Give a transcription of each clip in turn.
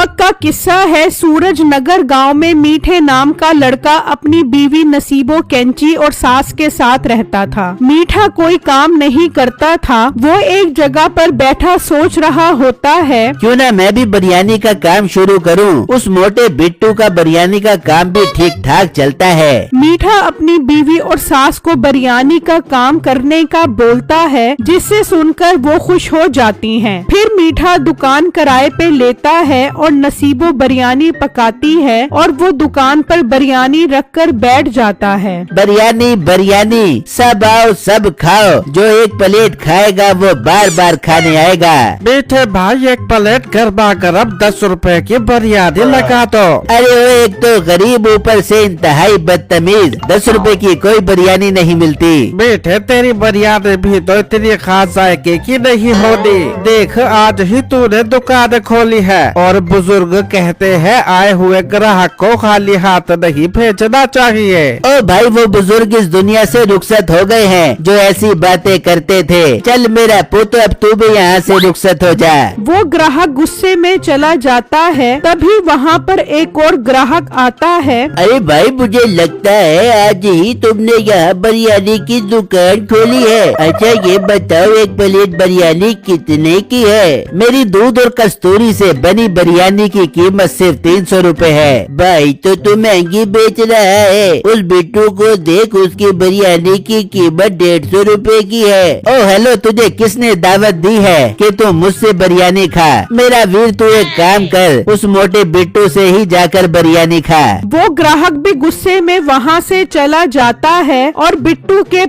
वक्त का किस्सा है। सूरज नगर गांव में मीठे नाम का लड़का अपनी बीवी नसीबो कैंची और सास के साथ रहता था। मीठा कोई काम नहीं करता था। वो एक जगह पर बैठा सोच रहा होता है, क्यों ना मैं भी बिरयानी का काम शुरू करूं। उस मोटे बिट्टू का बिरयानी का काम भी ठीक ठाक चलता है। मीठा अपनी बीवी और सास को बिरयानी का काम करने का बोलता है, जिससे सुनकर वो खुश हो जाती हैं। फिर मीठा दुकान किराए पे लेता है और नसीबो बिरयानी पकाती है और वो दुकान पर बिरयानी रखकर बैठ जाता है। बिरयानी बिरयानी सब आओ सब खाओ, जो एक प्लेट खाएगा वो बार बार खाने आएगा। मीठे भाई एक प्लेट गरमा गरम 10 रुपए की बिरयानी लगा दो। अरे वो एक तो गरीब ऊपर से इंतहाई बदतमीज, 10 रुपए की कोई बिरयानी नहीं मिलती। मीठे तेरी बिरयानी भी तो इतनी खास जायके की नहीं होती। देख आज ही तूने दुकान खोली है और बुजुर्ग कहते हैं आए हुए ग्राहक को खाली हाथ नहीं भेजना चाहिए। ओ भाई वो बुजुर्ग इस दुनिया से रुखसत हो गए हैं जो ऐसी बातें करते थे। चल मेरा पुत्र अब तू भी यहाँ से रुखसत हो जा। वो ग्राहक गुस्से में चला जाता है। तभी वहाँ पर एक और ग्राहक आता है। अरे भाई मुझे लगता है आज ही तुमने यहाँ बिरयानी की दुकान खोली है। अच्छा ये बताओ एक प्लेट बिरयानी कितने की है? मेरी दूध और कस्तूरी से बनी बिरयानी की कीमत सिर्फ 300 रुपए है। भाई तो तू महंगी बेच रहा है। उस बिट्टू को देख, उसकी बिरयानी की कीमत 150 रुपए की है। ओ हेलो, तुझे किसने दावत दी है कि तू मुझसे बिरयानी खा? मेरा वीर तू एक काम कर, उस मोटे बिट्टू से ही जाकर बिरयानी खा। वो ग्राहक भी गुस्से में वहाँ से चला जाता है और बिट्टू के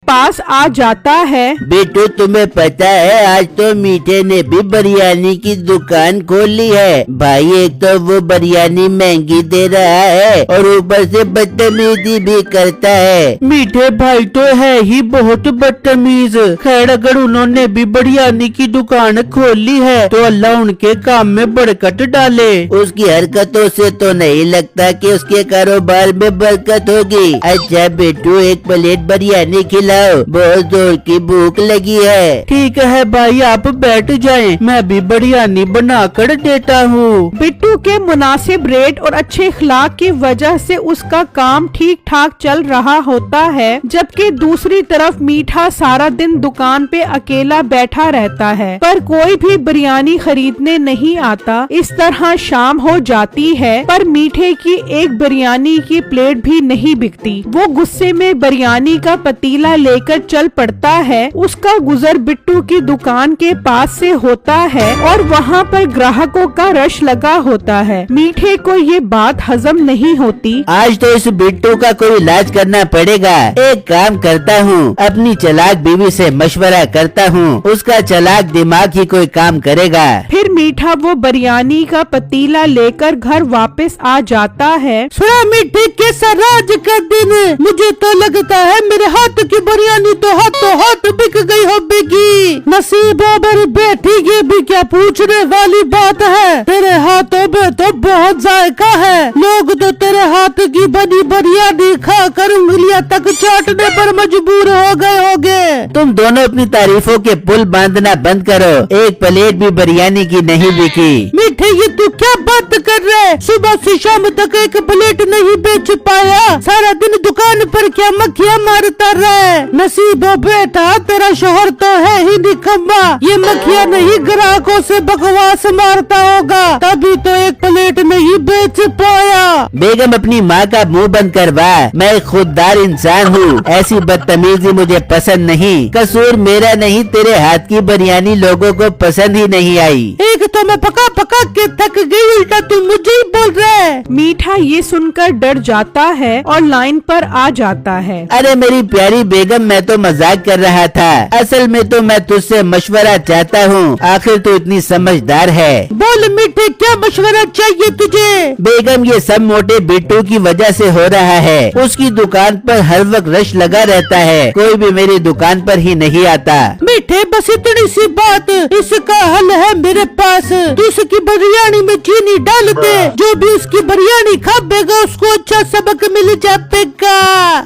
पास आ जाता है। बिट्टू तुम्हें पता है आज तो मीठे ने भी बिरयानी की दुकान खोल ली है। भाई एक तो वो बिरयानी महंगी दे रहा है और ऊपर से बदतमीजी भी करता है। मीठे भाई तो है ही बहुत बदतमीज। खैर अगर उन्होंने भी बिरयानी की दुकान खोल ली है तो अल्लाह उनके काम में बरकत डाले। उसकी हरकतों से तो नहीं लगता कि उसके कारोबार में बरकत होगी। अच्छा बिट्टू एक प्लेट बिरयानी खिला, बहुत जोर की भूख लगी है। ठीक है भाई आप बैठ जाएं, मैं भी बिरयानी बना कर देता हूँ। बिट्टू के मुनासिब रेट और अच्छे इखलाक की वजह से उसका काम ठीक ठाक चल रहा होता है, जबकि दूसरी तरफ मीठा सारा दिन दुकान पे अकेला बैठा रहता है, पर कोई भी बिरयानी खरीदने नहीं आता। इस तरह शाम हो जाती है पर मीठे की एक बिरयानी की प्लेट भी नहीं बिकती। वो गुस्से में बिरयानी का पतीला लेकर चल पड़ता है। उसका गुजर बिट्टू की दुकान के पास से होता है और वहाँ पर ग्राहकों का रश लगा होता है। मीठे को ये बात हजम नहीं होती। आज तो इस बिट्टू का कोई इलाज करना पड़ेगा। एक काम करता हूँ, अपनी चालाक बीवी से मशवरा करता हूँ, उसका चालाक दिमाग ही कोई काम करेगा। फिर मीठा वो बिरयानी का पतीला लेकर घर वापस आ जाता है। सुना मीठे कैसा राज का दिन, मुझे तो लगता है मेरे हाथ की बिरयानी तो हाथ बिक गई हो बिकी। नसीबो मेरी बेटी ये भी क्या पूछने वाली बात है। तेरे हाथों में तो बहुत जायका है। लोग तो तेरे हाथ की बनी बिरयानी खा कर उंगलियां तक चाटने पर मजबूर हो गए होंगे। तुम दोनों अपनी तारीफों के पुल बांधना बंद करो। एक प्लेट भी बिरयानी की नहीं बिकी। मीठे ये तू क्या बात कर रहे? सुबह से शाम तक एक प्लेट नहीं बेच पाया। सारा दिन दुकान पर क्या मक्खियाँ मारता रहे। नसीबो बेटा तेरा शोहर तो है ही निकम्मा। ये मक्खियाँ नहीं ग्राहकों से बकवास मारता होगा, तभी तो एक प्लेट नहीं बेच पाया। बेगम अपनी माँ का मुंह बंद करवा। मैं एक खुददार इंसान हूँ, ऐसी बदतमीजी मुझे पसंद नहीं। कसूर मेरा नहीं, तेरे हाथ की बिरयानी लोगों को पसंद ही नहीं आई। एक तो मैं पका पका के थक गई, उल्टा तू मुझे ही बोल रहे। मीठा ये सुनकर डर जाता है और लाइन पर आ जाता है। अरे मेरी प्यारी बेगम मैं तो मजाक कर रहा था, असल में तो मैं तुझसे मशवरा चाहता हूँ। आखिर तू इतनी समझदार है। बोल मीठे क्या मशवरा चाहिए तुझे? बेगम ये सब मोटे बिट्टू की वजह से हो रहा है। उसकी दुकान पर हर वक्त रश लगा रहता है, कोई भी मेरी दुकान पर ही नहीं आता। मीठे बस इतनी सी बात, इसका हल है मेरे पास। तू उसकी बिरयानी में चीनी डाल दे, जो भी उसकी बिरयानी खाएगा उसको अच्छा सबक मिल जाएगा।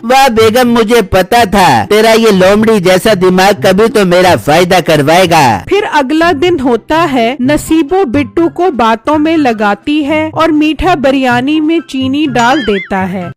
वाह बेगम, मुझे पता था तेरा ये लोमड़ी जैसा दिमाग कभी तो मेरा फायदा करवाएगा। फिर अगला दिन होता है। नसीबो बिट्टू को बातों में लगाती है और मीठा बिरयानी में चीनी डाल देता है।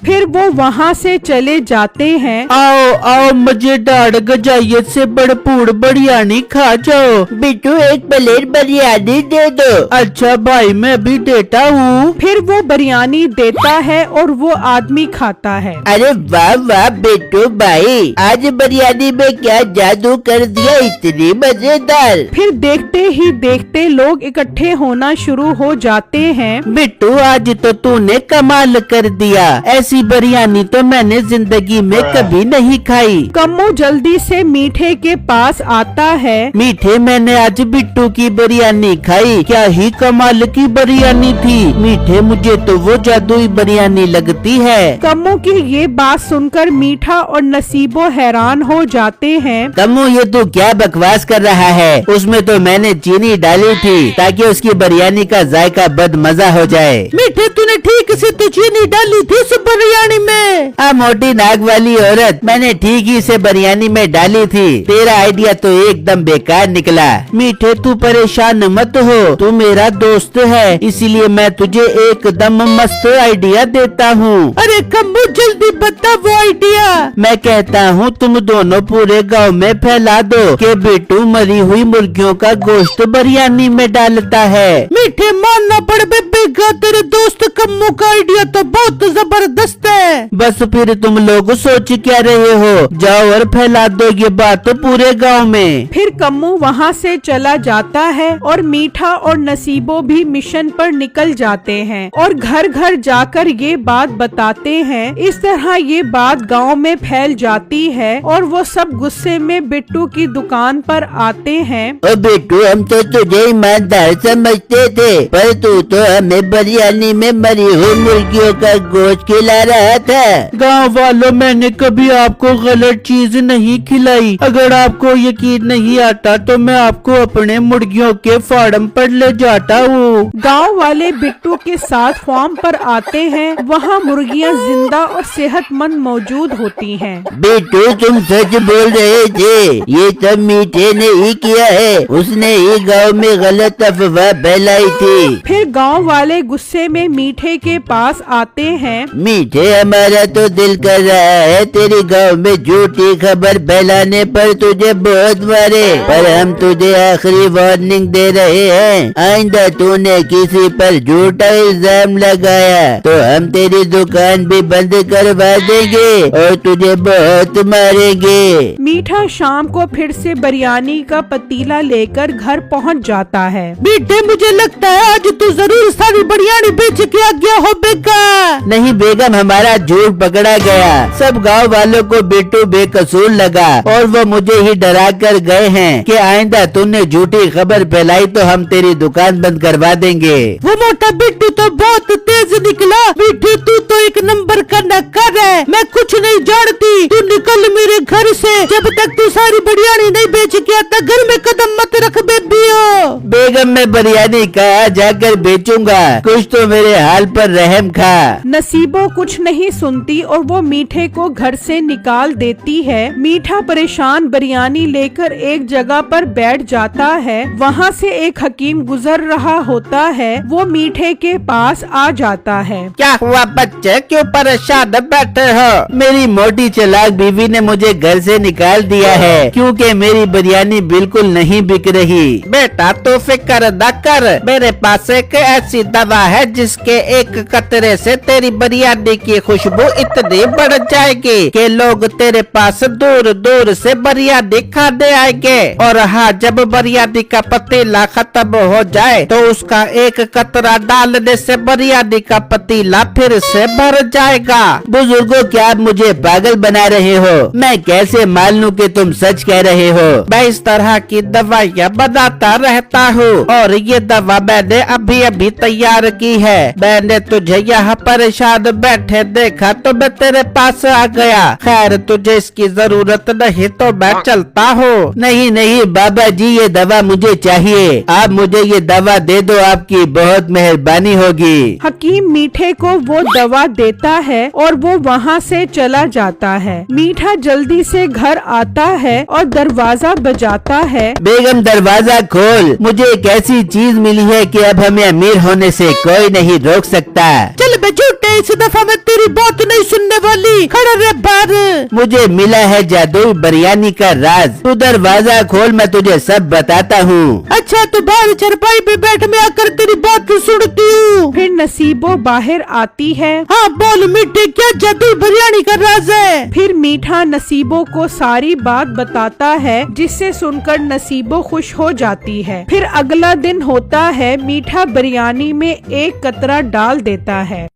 फिर वो वहाँ से चले जाते हैं। आओ आओ, मजेदार गजाइत से भरपूर बिरयानी खा जाओ। बिट्टू एक प्लेट बिरयानी दे दो। अच्छा भाई, मैं भी देता हूँ। फिर वो बिरयानी देता है और वो आदमी खाता है। अरे वाह वाह बिट्टू भाई, आज बिरयानी में क्या जादू कर दिया, इतनी मजेदार। फिर देखते ही देखते लोग इकट्ठे होना शुरू हो जाते हैं। बिट्टू, आज तो तूने कमाल कर दिया। ऐसी बिरयानी तो मैंने जिंदगी में कभी नहीं खाई। कम्मो जल्दी से मीठे के पास आता है। मीठे, मैंने आज बिट्टू की बिरयानी खाई, क्या ही कमाल की बिरयानी थी। मीठे, मुझे तो वो जादुई बिरयानी लगती है। कम्मो की ये बात सुनकर मीठा और नसीबो हैरान हो जाते हैं। कम्मू, ये तू क्या बकवास कर रहा है? उसमें तो मैंने चीनी डाली थी ताकि उसकी बिरयानी का जायका बद मजा हो जाए। मीठे, तूने ठीक से तो चीनी डाली थी उस बिरयानी में। मोटी नाक वाली औरत, मैंने ठीक ही से बिरयानी में डाली थी। तेरा आइडिया तो एकदम बेकार निकला। मीठे, तू परेशान मत हो, तू मेरा दोस्त है, इसीलिए मैं तुझे एकदम मस्त आइडिया देता हूँ। अरे कम्मू, जल्दी बता वो आइडिया। मैं कहता हूँ तुम दोनों पूरे गांव में फैला दो कि बिट्टू मरी हुई मुर्गियों का गोश्त बिरयानी में डालता है। मीठे, मानना पड़ बेबेगा, तेरे दोस्त कम्मू का आइडिया तो बहुत जबरदस्त है। बस फिर तुम लोग सोच क्या रहे हो, जाओ और फैला दो ये बात पूरे गांव में। फिर कम्मू वहाँ से चला जाता है और मीठा और नसीबो भी मिशन पर निकल जाते हैं और घर घर जाकर ये बात बताते हैं। इस तरह ये बात गांव में फैल जाती है और वो सब गुस्से में बिट्टू की दुकान पर आते हैं। ओ बिट्टू, हम तो तुझे ईमानदार समझते थे, पर तू तो हमें बिरयानी में मरी हुई मुर्गियों का गोश्त खिला रहा था। गांव वालों, मैंने कभी आपको गलत चीज नहीं खिलाई। अगर आपको यकीन नहीं आता तो मैं आपको अपने मुर्गियों के फार्म पर ले जाता हूँ। गांव वाले बिट्टू के साथ फार्म पर आते हैं। वहाँ मुर्गियाँ जिंदा और सेहतमंद मौजूद होती हैं। बिट्टू, तुम सच बोल रहे थे, ये सब मीठे ने ही किया है। उसने ही गांव में गलत अफवाह फैलाई थी। फिर गांव वाले गुस्से में मीठे के पास आते हैं। मीठे, हमारा तो दिल कर रहा है तेरी गांव में झूठी खबर फैलाने पर तुझे बहुत मारे, पर हम तुझे आखिरी वार्निंग दे रहे हैं। आइंदा तूने किसी पर झूठा इल्जाम लगाया तो हम तेरी दुकान भी बंद करवा देंगे और तुझे बहुत मारेंगे। मीठा शाम को फिर से बिरयानी का पतीला लेकर घर पहुंच जाता है। बेटे, मुझे लगता है आज तू जरूर सारी बिरयानी बेच के आ गया हो बेका। नहीं बेगम, हमारा झूठ पकड़ा गया। सब गांव वालों को बिट्टू बेकसूर लगा और वो मुझे ही डरा कर गए हैं कि आइंदा तूने झूठी खबर फैलाई तो हम तेरी दुकान बंद करवा देंगे। वो मोटा बिट्टू तो बहुत तेज निकला। बिट्टू, तू तो एक नंबर का नक्कर है, मैं कुछ नहीं जानती। तू निकल मेरे घर से, जब तक तू सारी बिरयानी नहीं बेच के आता घर में कदम मत रख बेबियो। बेगम, मैं बिरयानी कहाँ जाकर बेचूंगा, कुछ तो मेरे हाल पर रहम खा। नसीबो कुछ नहीं सुनती और वो मीठे को घर से निकाल देती है। मीठा परेशान बिरयानी लेकर एक जगह पर बैठ जाता है। वहाँ से एक हकीम गुजर रहा होता है। वो मीठे के पास आ जाता है। क्या हुआ बच्चे, क्यों परेशान बैठे हो? मेरी मोटी चालाक बीवी ने मुझे घर से निकाल दिया है क्योंकि मेरी बिरयानी बिल्कुल नहीं बिक रही। बेटा, तू फिक्र न कर, मेरे पास एक ऐसी दवा है जिसके एक कतरे से तेरी बिरयानी बिरयानी की खुशबू इतनी बढ़ जाएगी कि लोग तेरे पास दूर दूर से बिरयानी खाने आएंगे। और हाँ, जब बिरयानी का पतीला खत्म हो जाए तो उसका एक कतरा डालने से बिरयानी का पतीला फिर से भर जाएगा। बुजुर्गों, क्या आप मुझे पागल बना रहे हो? मैं कैसे मान लूं कि तुम सच कह रहे हो? मैं इस तरह की दवाइयाँ बनाता रहता हूँ और ये दवा मैंने अभी अभी तैयार की है। मैंने तुझे यहाँ परेशान बैठे देखा तो मैं तेरे पास आ गया। खैर, तुझे इसकी जरूरत नहीं तो मैं चलता हूँ। नहीं नहीं बाबा जी, ये दवा मुझे चाहिए। आप मुझे ये दवा दे दो, आपकी बहुत मेहरबानी होगी। हकीम मीठे को वो दवा देता है और वो वहाँ से चला जाता है। मीठा जल्दी से घर आता है और दरवाजा बजाता है। बेगम, दरवाजा खोल। मुझे एक ऐसी चीज मिली है कि अब हमें अमीर होने से कोई नहीं रोक सकता। चल बे झूठे, इस दफा मैं तेरी बात नहीं सुनने वाली। खड़ा रह बाहर। मुझे मिला है जादुई बिरयानी का राज। तू दरवाजा खोल, मैं तुझे सब बताता हूँ। अच्छा, तो बाहर चरपाई पे बैठ, मैं आकर तेरी बात सुनती हूँ। फिर नसीबो बाहर आती है। हाँ बोल मीठे, क्या जादुई बिरयानी का राज है? फिर मीठा नसीबो को सारी बात बताता है, जिससे सुनकर नसीबो खुश हो जाती है। फिर अगला दिन होता है। मीठा बिरयानी में एक कतरा डाल देता है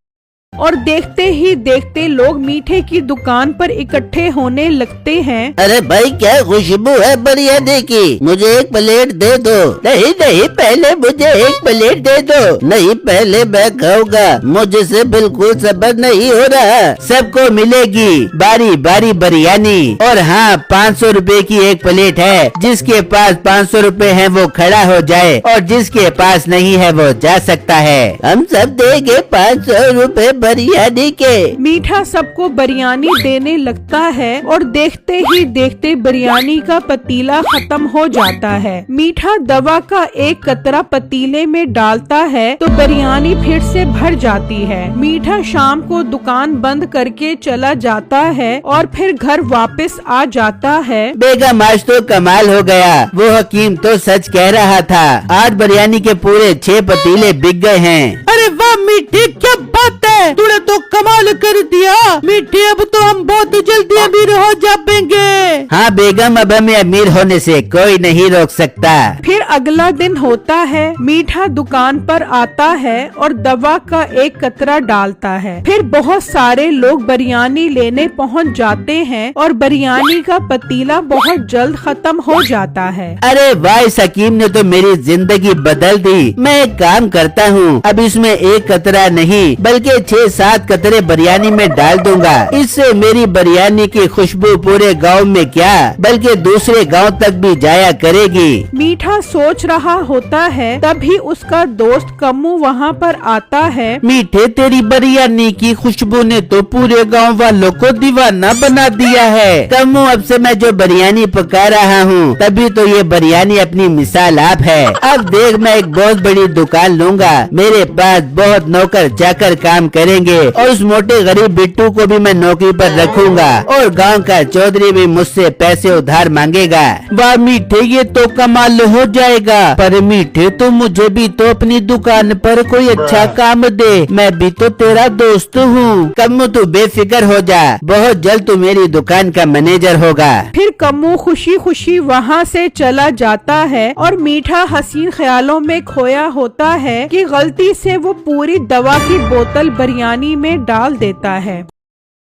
और देखते ही देखते लोग मीठे की दुकान पर इकट्ठे होने लगते हैं। अरे भाई, क्या खुशबू है बिरयानी की? मुझे एक प्लेट दे दो। नहीं नहीं, पहले मुझे एक प्लेट दे दो। नहीं, पहले मैं खाऊंगा, मुझसे बिल्कुल सब्र नहीं हो रहा। सबको मिलेगी बारी बारी बिरयानी। और हाँ, 500 रुपए की एक प्लेट है। जिसके पास 500 रुपए है वो खड़ा हो जाए और जिसके पास नहीं है वो जा सकता है। हम सब देंगे 500 रुपए बिरयानी के। मीठा सबको बिरयानी देने लगता है और देखते ही देखते बिरयानी का पतीला खत्म हो जाता है। मीठा दवा का एक कतरा पतीले में डालता है तो बिरयानी फिर से भर जाती है। मीठा शाम को दुकान बंद करके चला जाता है और फिर घर वापस आ जाता है। बेगम, आज तो कमाल हो गया। वो हकीम तो सच कह रहा था। आज बिरयानी के पूरे 6 पतीले बिक गए हैं। अरे वाह मीठे, क्या बात है, तूने तो कमाल कर दिया। मीठे, अब तो हम बहुत जल्दी अमीर हो जाएंगे। हाँ बेगम, अब हमें अमीर होने से कोई नहीं रोक सकता। फिर अगला दिन होता है। मीठा दुकान पर आता है और दवा का एक कतरा डालता है। फिर बहुत सारे लोग बिरयानी लेने पहुंच जाते हैं और बिरयानी का पतीला बहुत जल्द खत्म हो जाता है। अरे वाह, इस हकीम ने तो मेरी जिंदगी बदल दी। मैं एक काम करता हूँ, अब इसमें एक कतरा नहीं बल्कि 6-7 कतरे बिरयानी में डाल दूंगा। इससे मेरी बिरयानी की खुशबू पूरे गांव में क्या बल्कि दूसरे गांव तक भी जाया करेगी। मीठा सोच रहा होता है, तभी उसका दोस्त कम्मू वहाँ पर आता है। मीठे, तेरी बिरयानी की खुशबू ने तो पूरे गांव वालों को दीवाना बना दिया है। कम्मू, अब से मैं जो बिरयानी पका रहा हूँ तभी तो ये बिरयानी अपनी मिसाल आप है। अब देख, मैं एक बहुत बड़ी दुकान लूंगा। मेरे पास बहुत नौकर चाकर काम करेंगे और उस मोटे गरीब बिट्टू को भी मैं नौकरी पर रखूंगा और गांव का चौधरी भी मुझसे पैसे उधार मांगेगा। वाह मीठे, ये तो कमाल हो जाएगा। पर मीठे, तो मुझे भी तो अपनी दुकान पर कोई अच्छा काम दे। मैं भी तो तेरा दोस्त हूँ। कम्मू, तू बेफिक्र हो जा, बहुत जल्द तू मेरी दुकान का मैनेजर होगा। फिर कम्मू खुशी खुशी वहाँ से चला जाता है और मीठा हसीन ख्यालों में खोया होता है कि गलती से वो पूरी दवा की बोतल बिरयानी में डाल देता है।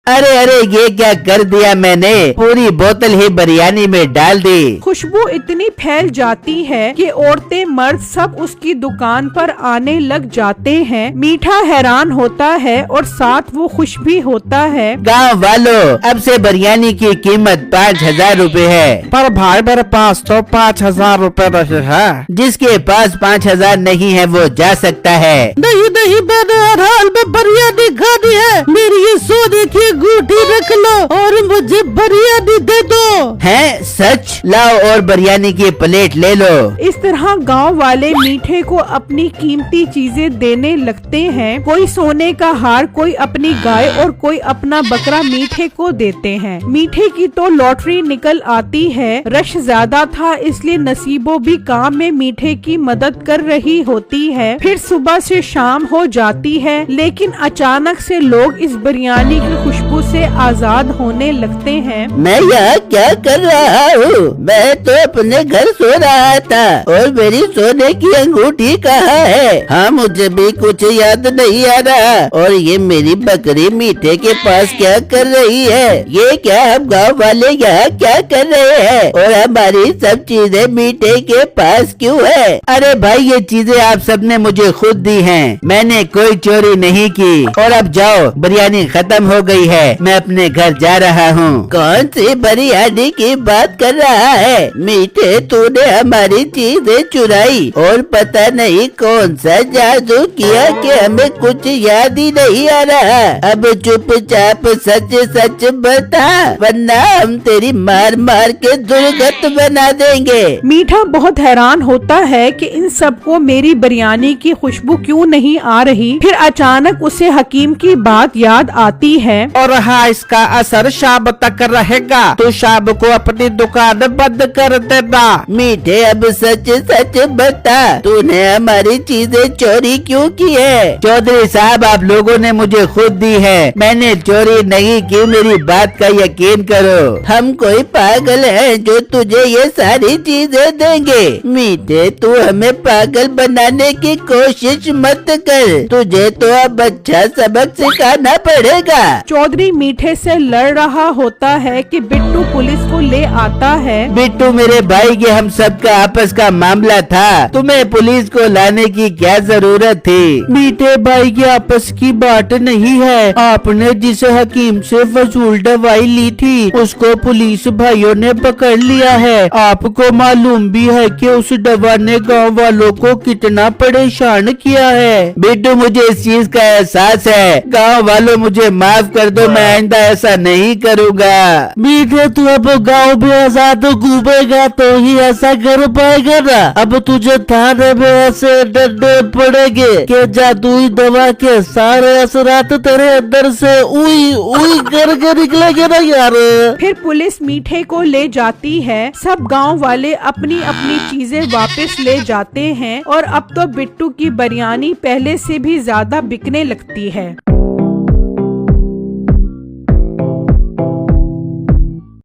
अरे अरे, ये क्या कर दिया मैंने? पूरी बोतल ही बिरयानी में डाल दी। खुशबू इतनी फैल जाती है कि औरतें मर्द सब उसकी दुकान पर आने लग जाते हैं। मीठा हैरान होता है और साथ वो खुश भी होता है। गांव वालों, अब से बिरयानी की कीमत 5000 रुपए है। पर भाई, मेरे पास तो 5000 रुपए रहे हैं। जिसके पास 5000 नहीं है वो जा सकता है। नहीं नहीं, मैंने हर हाल में बिरयानी खानी है। मेरी ये सोने की अंगूठी रख लो और मुझे बिरयानी दे दो। है सच? लाओ और बिरयानी की प्लेट ले लो। इस तरह गांव वाले मीठे को अपनी कीमती चीजें देने लगते हैं। कोई सोने का हार, कोई अपनी गाय और कोई अपना बकरा मीठे को देते हैं। मीठे की तो लॉटरी निकल आती है। रश ज्यादा था इसलिए नसीबो भी काम में मीठे की मदद कर रही होती है। फिर सुबह से शाम हो जाती है, लेकिन अचानक से लोग इस बिरयानी की खुशबू से आजाद होने लगते हैं। मैं यहाँ क्या कर रहा हूँ? मैं तो अपने घर सो रहा था और मेरी सोने की अंगूठी कहाँ है? हाँ, मुझे भी कुछ याद नहीं आ रहा। और ये मेरी बकरी मीठे के पास क्या कर रही है? ये क्या हम गाँव वाले यहाँ क्या कर रहे हैं? और हमारी सब चीजें मीठे के पास क्यों है? अरे भाई, ये चीजें आप सबने मुझे खुद दी हैं। मैंने कोई चोरी नहीं की। और अब जाओ, बिरयानी खत्म हो गई है। मैं अपने घर जा रहा हूँ। कौन सी बिरयानी की बात कर रहा है? मीठे, तूने हमारी चीजें चुराई और पता नहीं कौन सा जादू किया कि हमें कुछ याद ही नहीं आ रहा। अब चुपचाप सच सच बता, वरना हम तेरी मार मार के दुर्गत बना देंगे। मीठा बहुत हैरान होता है कि इन सबको मेरी बिरयानी की खुशबू क्यों नहीं आ रही। फिर अचानक उसे हकीम की बात याद आती है। और हाँ, इसका असर शाम तक रहेगा, तो शाम को अपनी दुकान बंद कर देना। मीठे, अब सच सच बता, तूने हमारी चीजें चोरी क्यों की है? चौधरी साहब, आप लोगों ने मुझे खुद दी है। मैंने चोरी नहीं की, मेरी बात का यकीन करो। हम कोई पागल है जो तुझे ये सारी चीजें देंगे? मीठे, तू हमें पागल बनाने की कोशिश मत कर। तुझे तो अब अच्छा सबक सिखाना पड़ेगा। चौधरी मीठे से लड़ रहा होता है कि बिट्टू पुलिस को ले आता है। बिट्टू मेरे भाई, ये हम सबका आपस का मामला था। तुम्हें पुलिस को लाने की क्या जरूरत थी? मीठे भाई की आपस की बात नहीं है। आपने जिसे हकीम से फजूल दवाई ली थी, उसको पुलिस भाइयों ने पकड़ लिया है। आपको मालूम भी है कि उस दवा ने गांव वालों को कितना परेशान किया है। बिट्टू, मुझे इस चीज का एहसास है। गांव वालों, मुझे माफ कर दो, मैं आइंदा ऐसा नहीं करूँगा। मीठे, तू अब गाँव में आजाद घूमेगा तो ही ऐसा कर पाएगा ना। अब तुझे थाने में ऐसे डंडे पड़ेंगे कि जादुई दवा के सारे असरात तेरे अंदर से उई उई करके निकलेंगे ना यार। फिर पुलिस मीठे को ले जाती है। सब गांव वाले अपनी अपनी चीजें वापस ले जाते हैं और अब तो बिट्टू की बिरयानी पहले से भी ज्यादा बिकने लगती है।